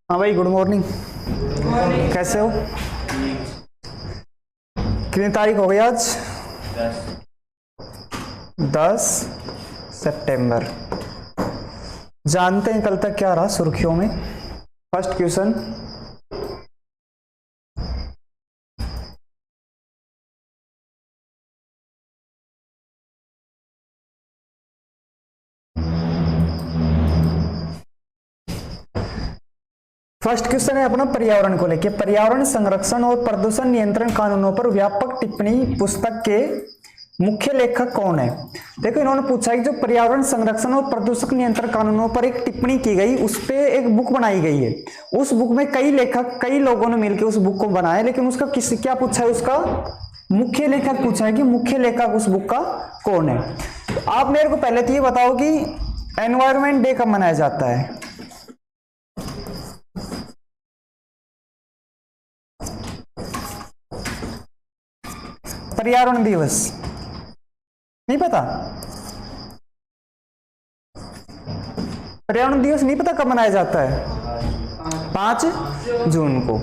हाँ भाई, good morning. कैसे हो? कितनी तारीख हो गई आज? 10 सितंबर। जानते हैं कल तक क्या रहा सुर्खियों में? फर्स्ट क्वेश्चन, है अपना पर्यावरण को लेके। पर्यावरण संरक्षण और प्रदूषण नियंत्रण कानूनों पर व्यापक टिप्पणी पुस्तक के मुख्य लेखक कौन है? देखो, इन्होंने पूछा है कि जो पर्यावरण संरक्षण और प्रदूषण नियंत्रण कानूनों पर एक टिप्पणी की गई, उस पे एक बुक बनाई गई है। उस बुक में कई लेखक, कई लोगों ने मिलकर उस बुक को बनाया, लेकिन उसका क्या पूछा है? उसका मुख्य लेखक पूछा है कि मुख्य लेखक उस बुक का कौन है। तो आप मेरे को पहले तो ये बताओ कि एनवायरमेंट डे कब मनाया जाता है? पर्यावरण दिवस नहीं पता? पर्यावरण दिवस नहीं पता कब मनाया जाता है? 5 जून को।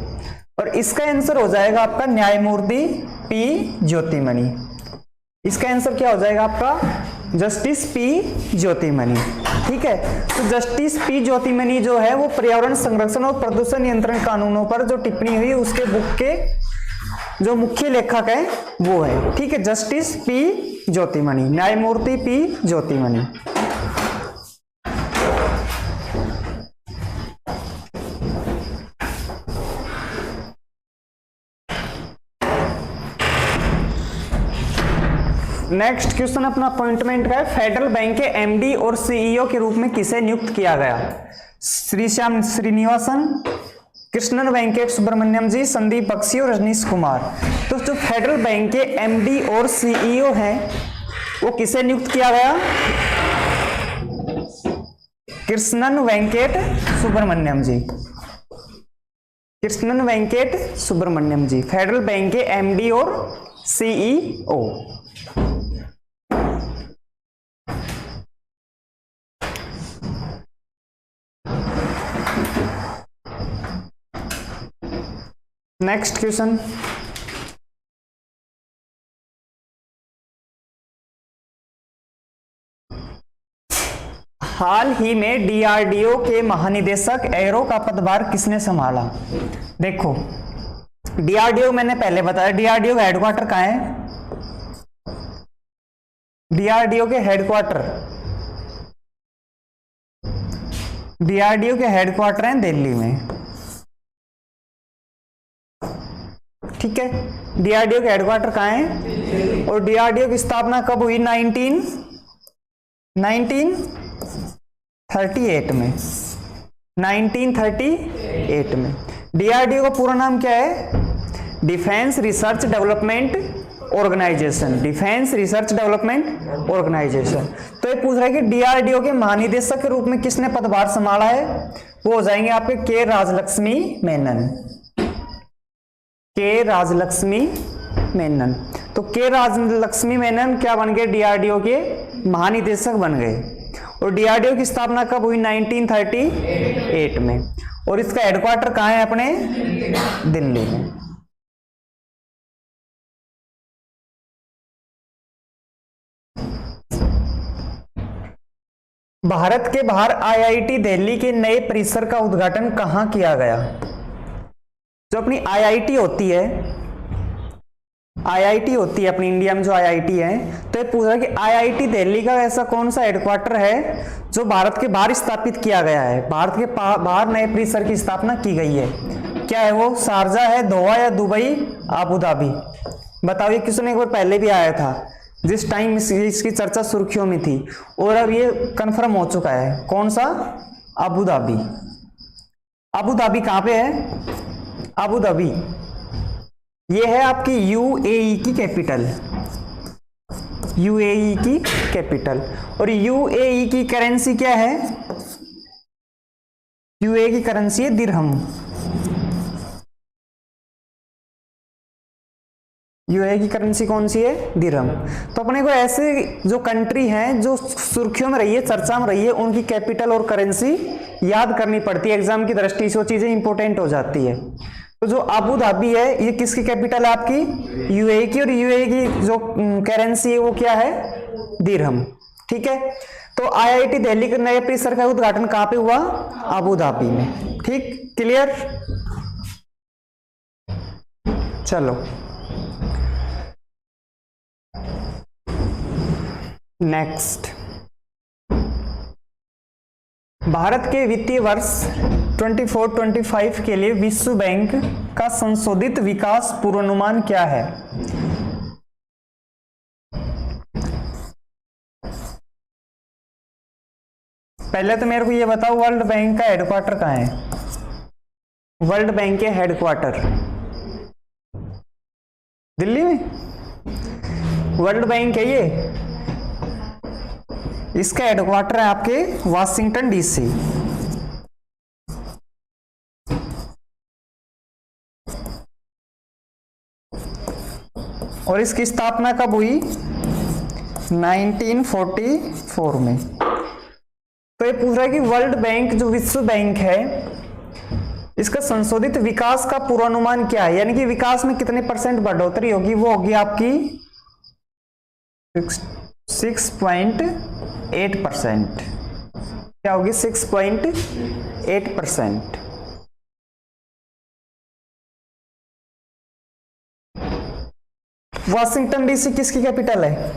और इसका आंसर हो जाएगा आपका न्यायमूर्ति पी ज्योतिमणि। इसका आंसर क्या हो जाएगा आपका? Justice P Jyothimani. ठीक है, तो जस्टिस पी ज्योतिमणि जो है वो पर्यावरण संरक्षण और प्रदूषण नियंत्रण कानूनों पर जो टिप्पणी हुई उसके बुक के जो मुख्य लेखक है वो है। ठीक है, जस्टिस पी ज्योतिमणि, न्यायमूर्ति पी ज्योतिमणि। नेक्स्ट क्वेश्चन अपना अपॉइंटमेंट का है। फेडरल बैंक के एमडी और सीईओ के रूप में किसे नियुक्त किया गया? श्रीश्याम श्रीनिवासन, कृष्णन वेंकट सुब्रमण्यम जी, संदीप बख्शी और रजनीश कुमार। तो जो फेडरल बैंक के एमडी और सीईओ हैं वो किसे नियुक्त किया गया? कृष्णन वेंकट सुब्रमण्यम जी, कृष्णन वेंकट सुब्रमण्यम जी, फेडरल बैंक के एमडी और सीईओ। नेक्स्ट क्वेश्चन, हाल ही में डीआरडीओ के महानिदेशक एरो का पदभार किसने संभाला? देखो, डीआरडीओ मैंने पहले बताया, डीआरडीओ का हेडक्वार्टर कहाँ है? डीआरडीओ के हेडक्वार्टर, डीआरडीओ के हेडक्वार्टर हैं दिल्ली में। ठीक है, डीआरडीओ के हेडक्वार्टर कहाँ है? और डीआरडीओ की स्थापना कब हुई? 1938 में, 1938 में। डीआरडीओ का पूरा नाम क्या है? Defence research development organisation, defence research development organisation. तो ये पूछ रहा है कि डीआरडीओ के महानिदेशक के रूप में किसने पदभार संभाला है? वो हो जाएंगे आपके के राजलक्ष्मी मेनन, के राजलक्ष्मी मेनन। तो के राजलक्ष्मी मेनन क्या बन गए? डीआरडीओ के महानिदेशक बन गए। और डीआरडीओ की स्थापना कब हुई? 1938 में। और इसका हेडक्वार्टर कहाँ है? अपने दिल्ली में। भारत के बाहर आईआईटी दिल्ली के नए परिसर का उद्घाटन कहाँ किया गया? जो अपनी आईआईटी होती है, आईआईटी होती है अपनी इंडिया में जो आईआईटी है, तो ये पूछ रहा है कि आईआईटी दिल्ली का ऐसा कौन सा हेडक्वार्टर है जो भारत के बाहर स्थापित किया गया है? भारत के बाहर नए परिसर की स्थापना की गई है। क्या है वो? शारजा है, दोहा या दुबई, अबू धाबी? बताओ, ये क्वेश्चन एक बार पहले भी आया था जिस टाइम इसकी चर्चा सुर्खियों में थी, और अब ये कंफर्म हो चुका है। कौन सा? Abu Dhabi. अबू धाबी कहां पे है? अबू धाबी ये है आपकी यूएई की कैपिटल, यूएई की कैपिटल। और यूएई की करेंसी क्या है? यूएई की करेंसी है दिरहम। यूएई की करेंसी कौन सी है? दिरहम। तो अपने को ऐसे जो कंट्री हैं जो सुर्खियों में रही है, चर्चा में रही है, उनकी कैपिटल और करेंसी याद करनी पड़ती है एग्जाम की दृष्टि से, वो चीजें इंपॉर्टेंट हो जाती है। तो जो अबू धाबी है ये किसकी कैपिटल है? आपकी यूएई की, और यूएई की जो करेंसी है वो क्या है? दिरहम। ठीक है। तो आईआईटी दिल्ली के नए परिसर का उद्घाटन कहां पे हुआ? अबू धाबी में। ठीक, क्लियर? चलो नेक्स्ट, भारत के वित्तीय वर्ष 24-25 के लिए विश्व बैंक का संशोधित विकास पूर्वानुमान क्या है? पहले तो मेरे को ये बताओ, वर्ल्ड बैंक का हेडक्वार्टर कहाँ है? वर्ल्ड बैंक के हेडक्वार्टर दिल्ली में, वर्ल्ड बैंक है ये, इसका हेडक्वार्टर है आपके वाशिंगटन डीसी। और इसकी स्थापना कब हुई? 1944 में। तो ये पूछ रहा है कि वर्ल्ड बैंक जो विश्व बैंक है इसका संशोधित विकास का पूर्वानुमान क्या है, यानी कि विकास में कितने परसेंट बढ़ोतरी होगी? वो होगी आपकी 6.8%। क्या होगी? 6.8%। वाशिंगटन डीसी किसकी कैपिटल है?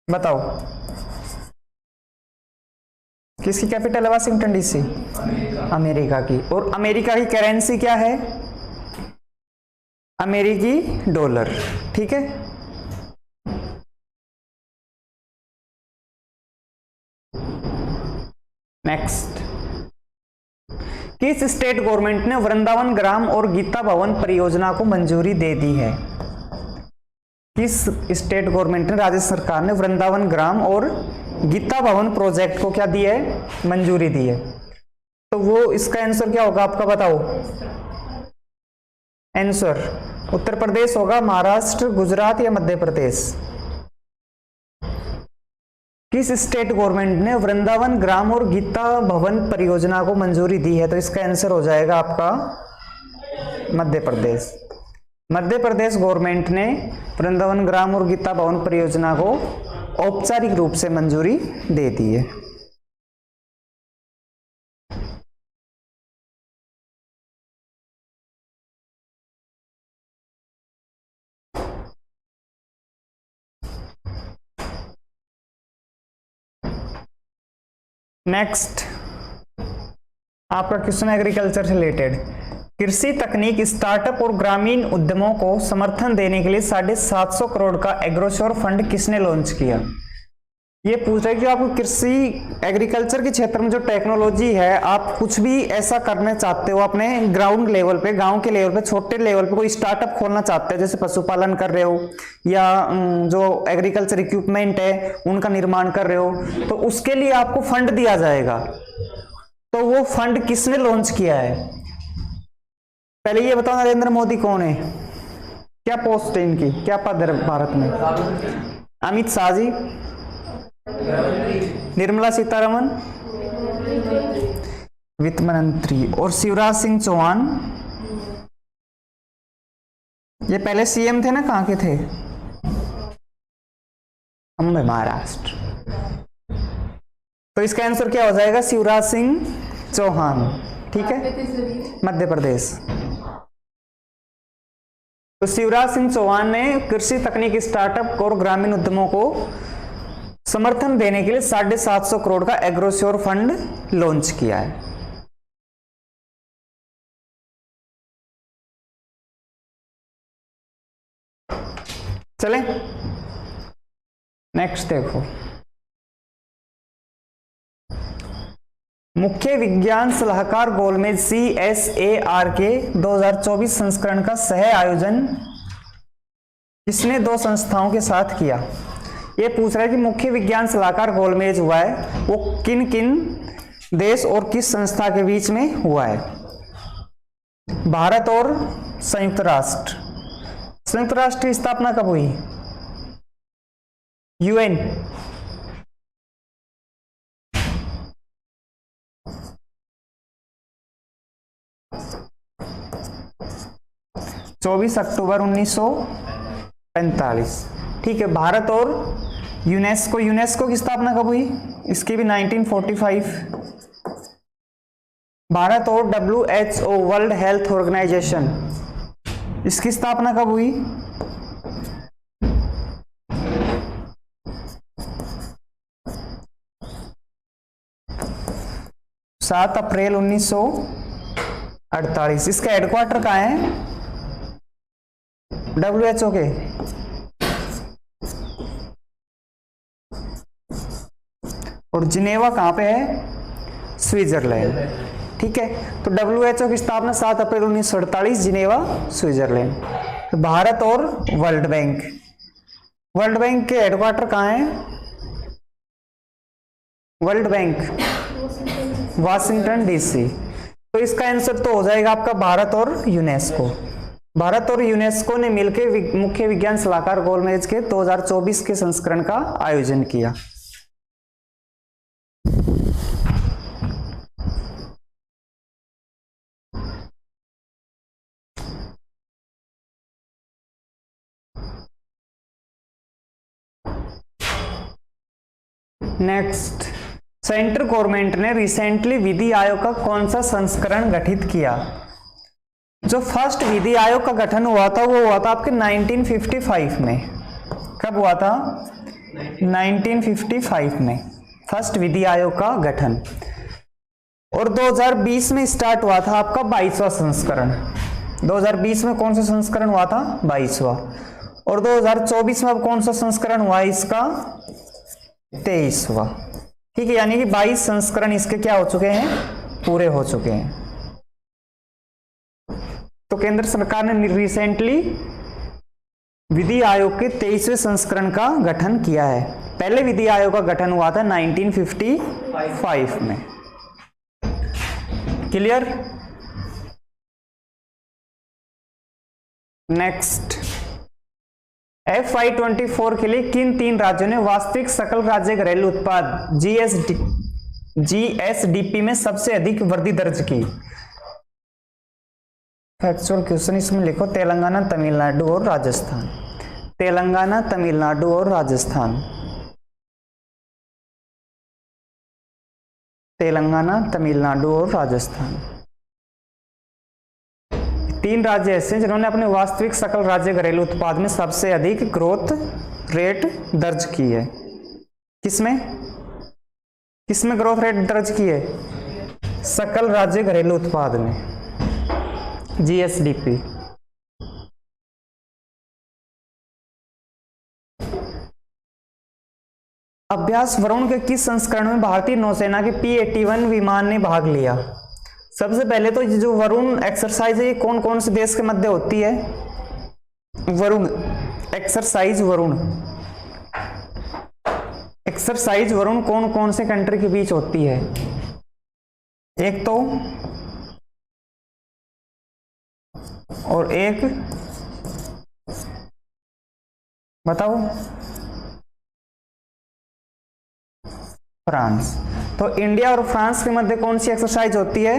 बताओ, किसकी कैपिटल है वाशिंगटन डीसी? अमेरिका की। और अमेरिका की करेंसी क्या है? अमेरिकी डॉलर। ठीक है। नेक्स्ट, किस स्टेट गवर्नमेंट ने वृंदावन ग्राम और गीता भवन परियोजना को मंजूरी दे दी है? किस स्टेट गवर्नमेंट ने, राज्य सरकार ने वृंदावन ग्राम और गीता भवन प्रोजेक्ट को क्या दिया है? मंजूरी दी है। तो वो इसका आंसर क्या होगा आपका? बताओ आंसर। उत्तर प्रदेश होगा, महाराष्ट्र, गुजरात या मध्य प्रदेश? किस स्टेट गवर्नमेंट ने वृंदावन ग्राम और गीता भवन परियोजना को मंजूरी दी है? तो इसका आंसर हो जाएगा आपका मध्य प्रदेश। मध्य प्रदेश गवर्नमेंट ने वृंदावन ग्राम और गीता भवन परियोजना को औपचारिक रूप से मंजूरी दे दी है। नेक्स्ट आपका क्वेश्चन एग्रीकल्चर से रिलेटेड, कृषि तकनीक स्टार्टअप और ग्रामीण उद्यमों को समर्थन देने के लिए 750 करोड़ का एग्रोश्योर फंड किसने लॉन्च किया? ये पूछ रहा है कि आपको कृषि एग्रीकल्चर के क्षेत्र में जो टेक्नोलॉजी है, आप कुछ भी ऐसा करना चाहते हो अपने ग्राउंड लेवल पे, गांव के लेवल पे, छोटे लेवल पे कोई स्टार्टअप खोलना चाहते हो, जैसे पशुपालन कर रहे हो या जो एग्रीकल्चर इक्विपमेंट है उनका निर्माण कर रहे हो, तो उसके लिए आपको फंड दिया जाएगा। तो वो फंड किसने लॉन्च किया है? पहले ये बताओ, नरेंद्र मोदी कौन है? क्या पोस्ट है इनकी, क्या पद है भारत में? अमित शाह जी, निर्मला सीतारमन वित्त मंत्री, और शिवराज सिंह चौहान ये पहले सीएम थे ना, कहां के थे? अंबे, महाराष्ट्र। तो इसका आंसर क्या हो जाएगा? शिवराज सिंह चौहान। ठीक है, मध्य प्रदेश। तो शिवराज सिंह चौहान ने कृषि तकनीक स्टार्टअप और ग्रामीण उद्यमों को समर्थन देने के लिए 750 करोड़ का एग्रोश्योर फंड लॉन्च किया है। चले नेक्स्ट देखो, मुख्य विज्ञान सलाहकार गोलमेज CSAR के 2024 संस्करण का सह आयोजन किसने 2 संस्थाओं के साथ किया? ये पूछ रहा है कि मुख्य विज्ञान सलाहकार गोलमेज हुआ है वो किन किन देश और किस संस्था के बीच में हुआ है? भारत और संयुक्त राष्ट्र, संयुक्त राष्ट्र की स्थापना कब हुई? यूएन। चौबीस अक्टूबर 1945। ठीक है। भारत और यूनेस्को की स्थापना कब हुई? इसकी भी 1945। भारत और WHO वर्ल्ड हेल्थ ऑर्गेनाइजेशन, इसकी स्थापना कब हुई? 7 अप्रैल 1948। इसका हेडक्वार्टर कहाँ है WHO के? और जिनेवा कहाँ पे है? स्विट्जरलैंड। ठीक है। तो WHO की स्थापना 7 अप्रैल 1948, जिनेवा, स्विट्जरलैंड। तो भारत और वर्ल्ड बैंक के हेडक्वार्टर कहाँ है? World bank Washington DC। तो इसका आंसर तो हो जाएगा आपका भारत और यूनेस्को। भारत और यूनेस्को ने मिलकर मुख्य विज्ञान सलाहकार गोलमेज के 2024 के संस्करण का आयोजन किया। नेक्स्ट, सेंट्रल गवर्नमेंट ने रिसेंटली विधि आयोग का कौन सा संस्करण गठित किया? जो फर्स्ट विधि आयोग का गठन हुआ था वो हुआ था आपके 1955 में। कब हुआ था? 1955 में फर्स्ट विधि आयोग का गठन। और 2020 में स्टार्ट हुआ था आपका 22वां संस्करण। 2020 में कौन सा संस्करण हुआ था? 22वां। और 2024 में अब कौन सा संस्करण हुआ इसका? 23वां। ठीक है। यानी कि 22 संस्करण इसके क्या हो चुके हैं? पूरे हो चुके हैं। तो केंद्र सरकार ने रिसेंटली विधि आयोग के 23वें संस्करण का गठन किया है। पहले विधि आयोग का गठन हुआ था 1955 में। क्लियर? नेक्स्ट, FY24 के लिए किन 3 राज्यों ने वास्तविक सकल राज्य घरेलू उत्पाद GSDP में सबसे अधिक वृद्धि दर्ज की? फैक्चुअल क्वेश्चन इसमें लिखो तेलंगाना, तमिलनाडु और राजस्थान। तेलंगाना, तमिलनाडु और राजस्थान। तेलंगाना, तमिलनाडु और राजस्थान। 3 राज्य ऐसे हैं जिन्होंने अपने वास्तविक सकल राज्य घरेलू उत्पाद में सबसे अधिक ग्रोथ रेट दर्ज की है। किसमें ग्रोथ रेट दर्ज की है? सकल राज्य घरेलू उत्पाद में, GSDP। अभ्यास वरुण के किस संस्करण में भारतीय नौसेना के P-81 विमान ने भाग लिया? सबसे पहले तो जो वरुण एक्सरसाइज है ये कौन कौन से देश के मध्य होती है? वरुण एक्सरसाइज वरुण कौन कौन से कंट्री के बीच होती है? एक तो और एक बताओ, फ्रांस। तो इंडिया और फ्रांस के मध्य कौन सी एक्सरसाइज होती है?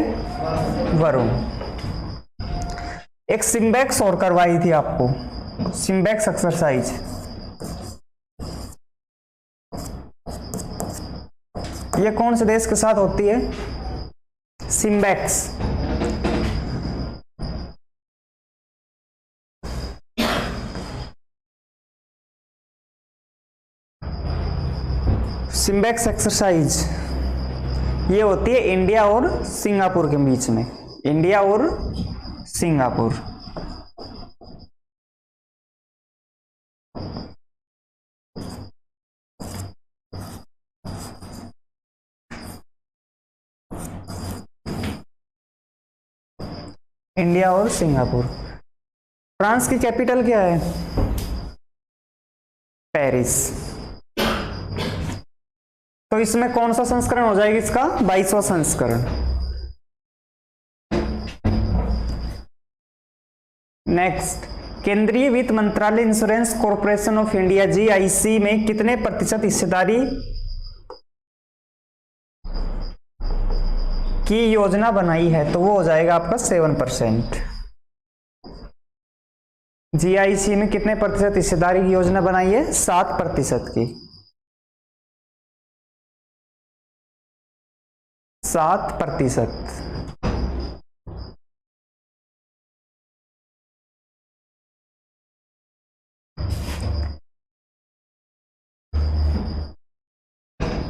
वरुण। एक सिम्बेक्स और करवाई थी आपको, सिम्बेक्स एक्सरसाइज। ये कौन से देश के साथ होती है? सिम्बेक्स। सिम्बेक्स एक्सरसाइज ये होती है इंडिया और सिंगापुर के बीच में। इंडिया और सिंगापुर। इंडिया और सिंगापुर। फ्रांस की कैपिटल क्या है? पेरिस। तो इसमें कौन सा संस्करण हो जाएगा इसका? 22वां संस्करण। नेक्स्ट, केंद्रीय वित्त मंत्रालय insurance corporation of India GIC में कितने प्रतिशत हिस्सेदारी की योजना बनाई है? तो वो हो जाएगा आपका 7%। जीआईसी में कितने प्रतिशत हिस्सेदारी की योजना बनाई है? 7% की। 7%।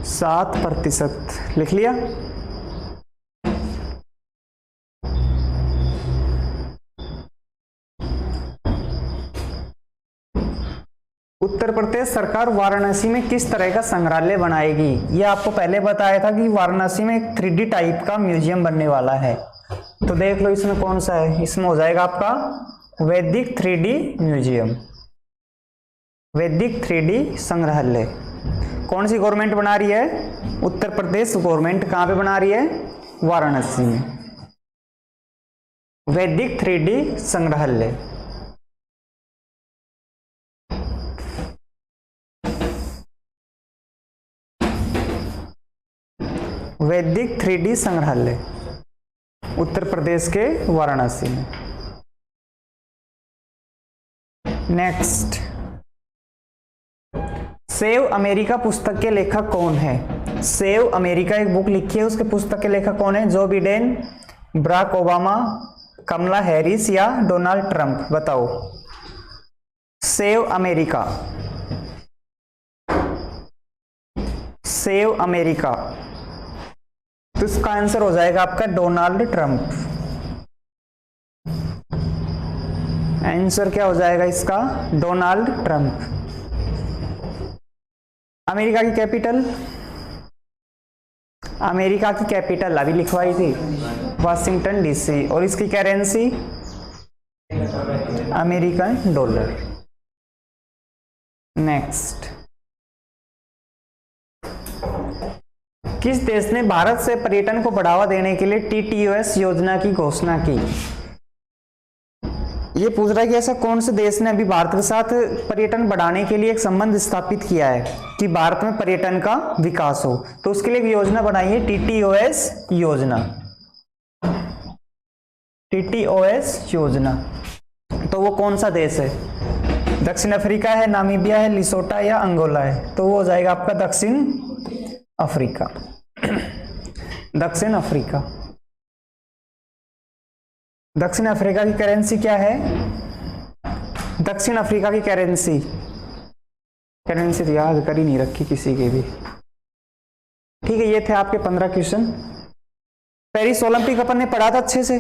सात प्रतिशत लिख लिया। उत्तर प्रदेश सरकार वाराणसी में किस तरह का संग्रहालय बनाएगी? ये आपको पहले बताया था कि वाराणसी में एक 3D टाइप का म्यूजियम बनने वाला है। तो देख लो इसमें कौन सा है। इसमें हो जाएगा आपका वैदिक 3D म्यूजियम, वैदिक 3D संग्रहालय। कौन सी गवर्नमेंट बना रही है? उत्तर प्रदेश गवर्नमेंट। कहां पे बना रही है? वाराणसी में। वैदिक 3D संग्रहालय। वैदिक 3D संग्रहालय उत्तर प्रदेश के वाराणसी में। नेक्स्ट, सेव अमेरिका पुस्तक के लेखक कौन है? सेव अमेरिका एक बुक लिखी है, उसके पुस्तक के लेखक कौन है? जो बिडेन, बराक ओबामा, कमला हैरिस या डोनाल्ड ट्रंप? बताओ। Save America, save America. तो इसका आंसर हो जाएगा आपका डोनाल्ड ट्रंप। आंसर क्या हो जाएगा इसका? Donald Trump. अमेरिका की कैपिटल, अमेरिका की कैपिटल अभी लिखवाई थी वाशिंगटन डीसी। और इसकी करेंसी अमेरिकन डॉलर। नेक्स्ट, किस देश ने भारत से पर्यटन को बढ़ावा देने के लिए TTOS योजना की घोषणा की? ये पूछ रहा है कि ऐसा कौन से देश ने अभी भारत के साथ पर्यटन बढ़ाने के लिए एक संबंध स्थापित किया है कि भारत में पर्यटन का विकास हो। तो उसके लिए एक योजना बनाई है TTOS योजना, TTOS योजना। तो वो कौन सा देश है? दक्षिण अफ्रीका है, नामीबिया है, लिसोटा या अंगोला है? तो वो हो जाएगा आपका दक्षिण अफ्रीका। दक्षिण अफ्रीका। दक्षिण अफ्रीका की करेंसी क्या है? दक्षिण अफ्रीका की करेंसी, करेंसी तो याद कर ही नहीं रखी किसी की भी। ठीक है, ये थे आपके 15 क्वेश्चन। पेरिस ओलंपिक अपन ने पढ़ा था अच्छे से।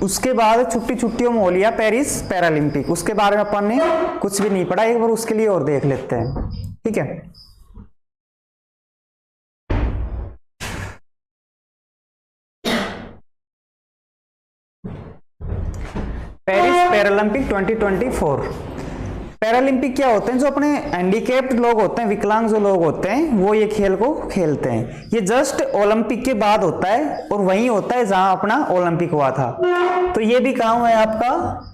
उसके बाद छुट्टी छुट्टियों में हो लिया पेरिस पैरालंपिक। उसके बारे में अपन ने कुछ भी नहीं पढ़ा। एक बार उसके लिए और देख लेते हैं। ठीक है, पेरिस पैरालंपिक 2024। पैरालंपिक क्या होते हैं? जो अपने हैंडीकैप्ड लोग होते हैं, विकलांग जो लोग होते हैं, वो ये खेल को खेलते हैं। ये जस्ट ओलंपिक के बाद होता है और वहीं होता है जहां अपना ओलंपिक हुआ था। तो ये भी कहां हुआ है आपका?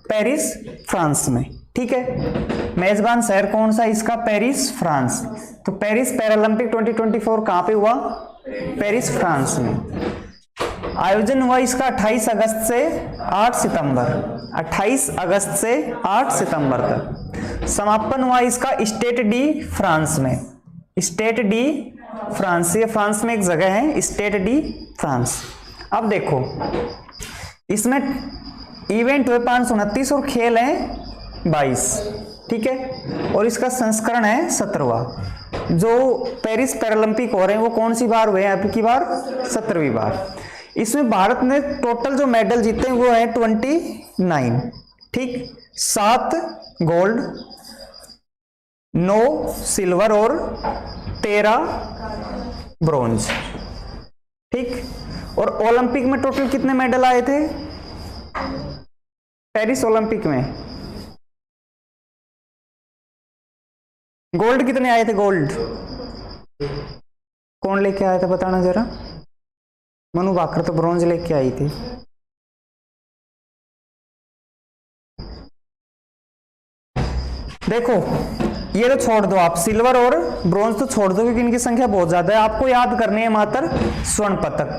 पेरिस, फ्रांस में। ठीक है, मेजबान शहर कौन सा इसका? Paris, France. तो पेरिस पैरालंपिक 2024 कहां पे हुआ? पेरिस, फ्रांस में। आयोजन हुआ इसका 28 अगस्त से 8 सितंबर, 28 अगस्त से 8 सितंबर तक। समापन हुआ इसका स्टेड डी फ्रांस में, स्टेड डी फ्रांस। ये फ्रांस में एक जगह है, स्टेड डी फ्रांस। अब देखो, इसमें इवेंट हुए 529 और खेल हैं 22। ठीक है, और इसका संस्करण है 17वां। जो पेरिस पैरालंपिक हो रहे हैं वो कौन सी बार हुए हैं? अब की बार 17वीं बार। इसमें भारत ने टोटल जो मेडल जीते हैं वो है 29। ठीक, 7 गोल्ड, 9 सिल्वर और 13 ब्रॉन्ज। ठीक, और ओलंपिक में टोटल कितने मेडल आए थे? पेरिस ओलंपिक में गोल्ड कितने आए थे? गोल्ड कौन लेके आया था बताना जरा? मनु भाकर तो ब्रॉन्ज लेके आई थी। देखो ये तो छोड़ दो आप, सिल्वर और ब्रॉन्ज तो छोड़ दो क्योंकि इनकी संख्या बहुत ज्यादा है, आपको याद करनी है मात्र स्वर्ण पदक।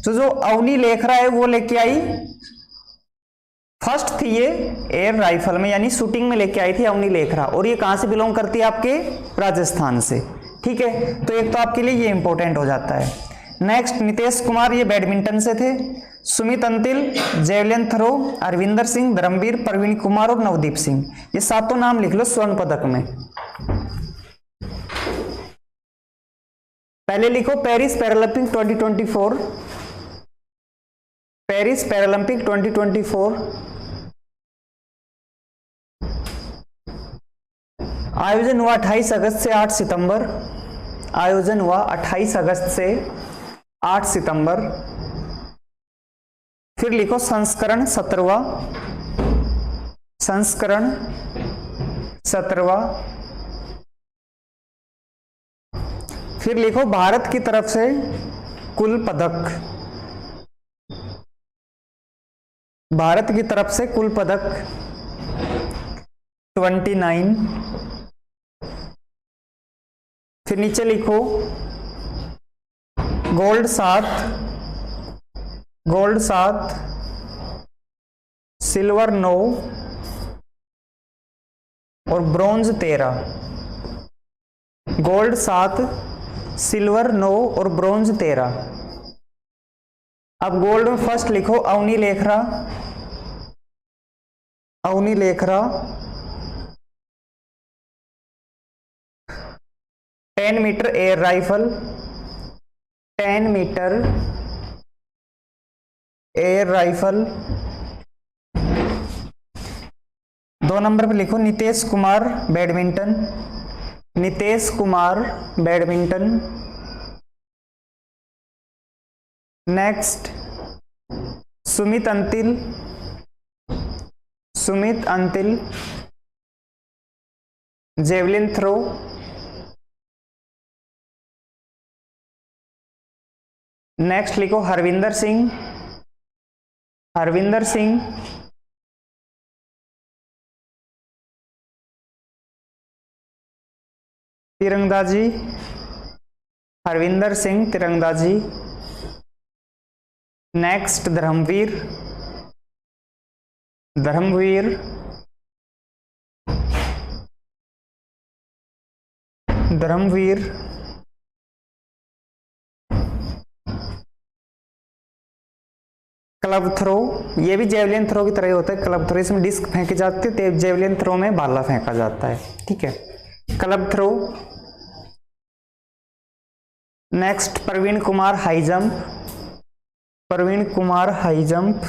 तो जो अवनी लेखरा है वो लेके आई, फर्स्ट थी ये एयर राइफल में यानी शूटिंग में लेके आई थी अवनी लेखरा, और ये कहां से बिलोंग करती है, आपके राजस्थान से। ठीक है, तो एक तो आपके लिए ये इंपॉर्टेंट हो जाता है। नेक्स्ट नीतीश कुमार, ये बैडमिंटन से थे। सुमित अंतिल जेवलिन थ्रो, अरविंदर सिंह, धर्मवीर, प्रवीण कुमार और नवदीप सिंह, ये सातों नाम लिख लो स्वर्ण पदक में। पहले लिखो पेरिस पैरालंपिक 2024, पेरिस पैरालंपिक 2024 आयोजन हुआ 28 अगस्त से 8 सितंबर, आयोजन हुआ 28 अगस्त से 8 सितंबर। फिर लिखो संस्करण 17वां, संस्करण 17वां। फिर लिखो भारत की तरफ से कुल पदक, भारत की तरफ से कुल पदक 29। फिर नीचे लिखो गोल्ड 7, गोल्ड 7, सिल्वर 9 और ब्रॉन्ज 13। गोल्ड 7, सिल्वर 9 और ब्रॉन्ज 13। अब गोल्ड में फर्स्ट लिखो Avani Lekhara, Avani Lekhara 10 metre air rifle, 10 metre air rifle. 2 number पे लिखो Nitesh Kumar badminton, Nitesh Kumar badminton. Next Sumit Antil, Sumit Antil javelin throw. Next लिखो हरविंदर सिंह, हरविंदर सिंह तिरंदाजी, हरविंदर सिंह तिरंदाजी। Next Dharambir, Dharambir, Dharambir. Club throw, ये भी जेवलिन थ्रो की तरह होता है, क्लब थ्रो इसमें डिस्क फेंकी जाती है, जेवलिन थ्रो में भाला फेंका जाता है। ठीक है, club throw. Next Praveen Kumar high jump, Praveen Kumar high jump.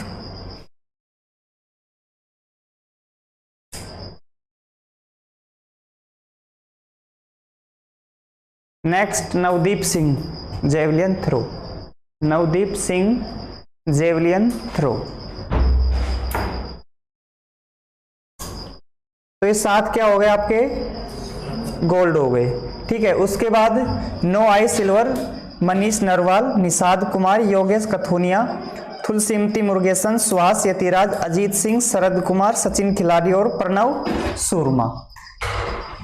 Next Navdeep Singh javelin throw, Navdeep Singh javelin throw. तो ये 7 क्या हो गए आपके, गोल्ड हो गए। ठीक है, उसके बाद 9 आए सिल्वर, मनीष नरवाल, निषाद कुमार, योगेश कथुनिया, तुलसीमती मुरुगेसन, सुहास यतिराज, अजीत सिंह, शरद कुमार, सचिन खिलाड़ी और प्रणव शर्मा।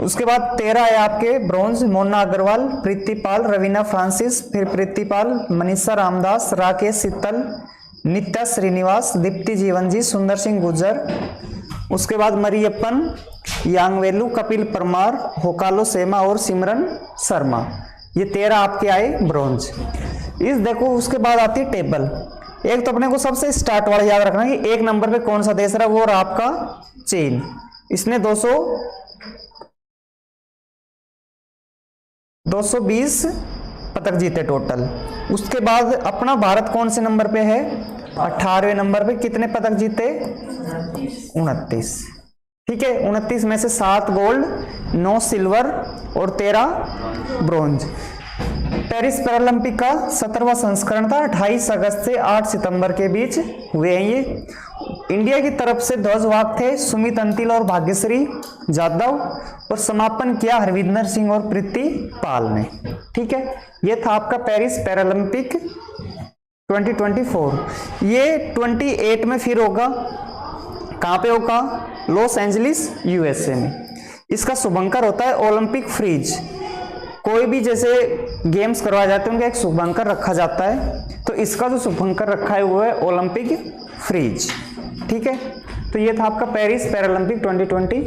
उसके बाद 13 है आपके ब्रॉन्ज, मोना अग्रवाल, प्रीतिपाल, रवीना फ्रांसिस, फिर प्रीतिपाल, मनीषा रामदास, राकेश शीतल, नित्या श्रीनिवास, दीप्ति जीवनजी, सुंदर सिंह गुर्जर। उसके बाद मरियप्पन, यांगवेलू, कपिल परमार, होकालो सेमा और सिमरन शर्मा। ये 13 आपके आए ब्रॉन्ज। इस देखो उसके बाद आती है टेबल। एक तो अपने को सबसे स्टार्ट वाला याद रखना कि 1 नंबर पे कौन सा देश रहा, वो रहा आपका चीन, इसने 220 पदक जीते टोटल। उसके बाद अपना भारत कौन से नंबर पे है, 18वें नंबर पे। कितने पदक जीते, 29। ठीक है, 29 में से 7 गोल्ड, 9 सिल्वर और 13 ब्रॉन्ज। पेरिस पैरालंपिक का 17वां संस्करण था, 28 अगस्त से 8 सितंबर के बीच हुए हैं ये। इंडिया की तरफ से ध्वजवाहक थे सुमित अंतिल और भाग्यश्री जाधव, और समापन किया हरविंदर सिंह और प्रीति पाल ने। ठीक है, ये था आपका पेरिस पैरालंपिक 2024। ये 28 में फिर होगा, कहां पे होगा, लॉस एंजलिस यूएसए में। इसका शुभंकर होता है ओलंपिक फ्रीज। कोई भी जैसे गेम्स करवाए जाते हैं उनका एक शुभंकर रखा जाता है, तो इसका जो शुभंकर रखा है वो है ओलंपिक फ्रीज। ठीक है, तो ये था आपका पेरिस पैरालंपिक 2024।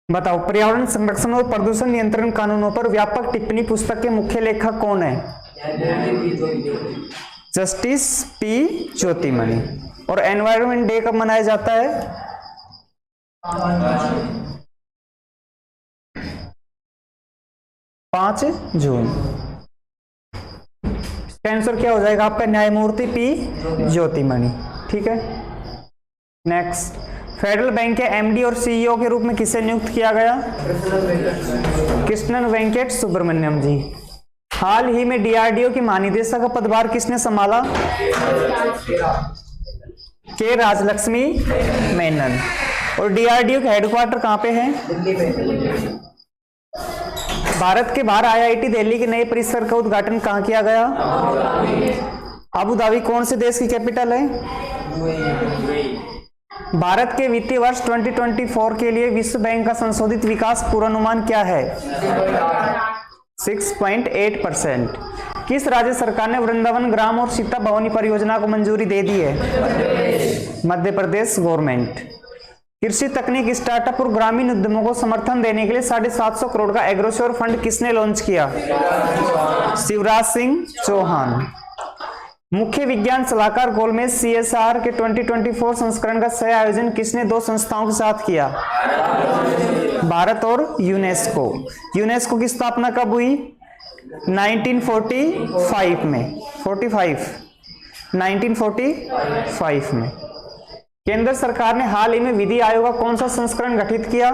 बताओ, पर्यावरण संरक्षण और प्रदूषण नियंत्रण कानूनों पर व्यापक टिप्पणी पुस्तक के मुख्य लेखक कौन है? Justice P Jyothimani. और एनवायरनमेंट डे कब मनाया जाता है? 5 जून। आंसर क्या हो जाएगा आपका? न्यायमूर्ति पी ज्योतिमणि। ठीक है, नेक्स्ट, फेडरल बैंक के एमडी और सीईओ के रूप में किसे नियुक्त किया गया? कृष्णन वेंकट सुब्रमण्यम जी। हाल ही में डीआरडीओ की महानिदेशक का पदभार किसने संभाला? के राजलक्ष्मी मेनन। और डीआरडीओ का हेडक्वार्टर कहां पे है? भारत के बाहर आईआईटी दिल्ली के नए परिसर का उद्घाटन कहां किया गया? अबू धाबी कौन से देश की कैपिटल है? भारत के वित्तीय वर्ष 2024 के लिए विश्व बैंक का संशोधित विकास पूर्वानुमान क्या है? 6.8%। किस राज्य सरकार ने वृंदावन ग्राम और सीता भवानी परियोजना को मंजूरी दे दी है? मध्य प्रदेश गवर्नमेंट। कृषि तकनीक स्टार्टअप और ग्रामीण उद्यमों को समर्थन देने के लिए 750 करोड़ का एग्रोश्योर फंड किसने लॉन्च किया? शिवराज सिंह चौहान। मुख्य विज्ञान सलाहकार गोलमेज सीएसआर के 2024 संस्करण का सह आयोजन किसने 2 संस्थाओं के साथ किया? भारत और यूनेस्को। यूनेस्को की स्थापना कब हुई? 1945 में। 1945 में। केंद्र सरकार ने हाल ही में विधि आयोग का कौन सा संस्करण गठित किया?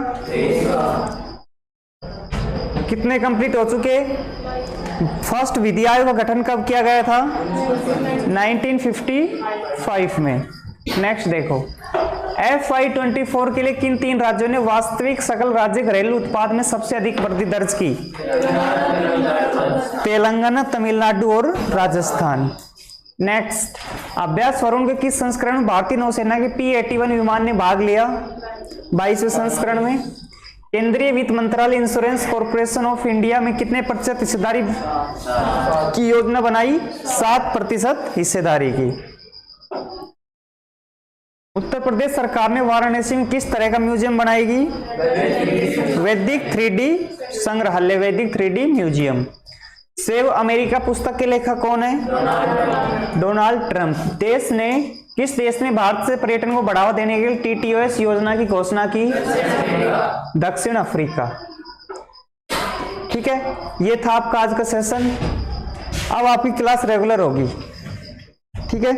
कितने कंप्लीट हो चुके? फर्स्ट विधि आयोग का गठन कब किया गया था? 1955 में। नेक्स्ट देखो, FY24 के लिए किन 3 राज्यों ने वास्तविक सकल राज्य घरेलू उत्पाद में सबसे अधिक वृद्धि दर्ज की? तेलंगाना, तमिलनाडु और राजस्थान। नेक्स्ट, अभ्यास वरुण के किस संस्करण में भारतीय नौसेना के P-81 विमान ने भाग लिया? 22वें संस्करण में। केंद्रीय वित्त मंत्रालय इंश्योरेंस कॉर्पोरेशन ऑफ इंडिया में कितने प्रतिशत हिस्सेदारी की योजना बनाई? 7% हिस्सेदारी की। उत्तर प्रदेश सरकार ने वाराणसी में किस तरह का म्यूजियम बनाएगी? वैदिक 3D संग्रहालय, वैदिक 3D म्यूजियम। सेव अमेरिका पुस्तक के लेखक कौन है? Donald Trump. किस देश ने भारत से पर्यटन को बढ़ावा देने के लिए TTOS योजना की घोषणा की? दक्षिण अफ्रीका। ठीक है, ये था आपका आज का सेशन। अब आपकी क्लास रेगुलर होगी। ठीक है।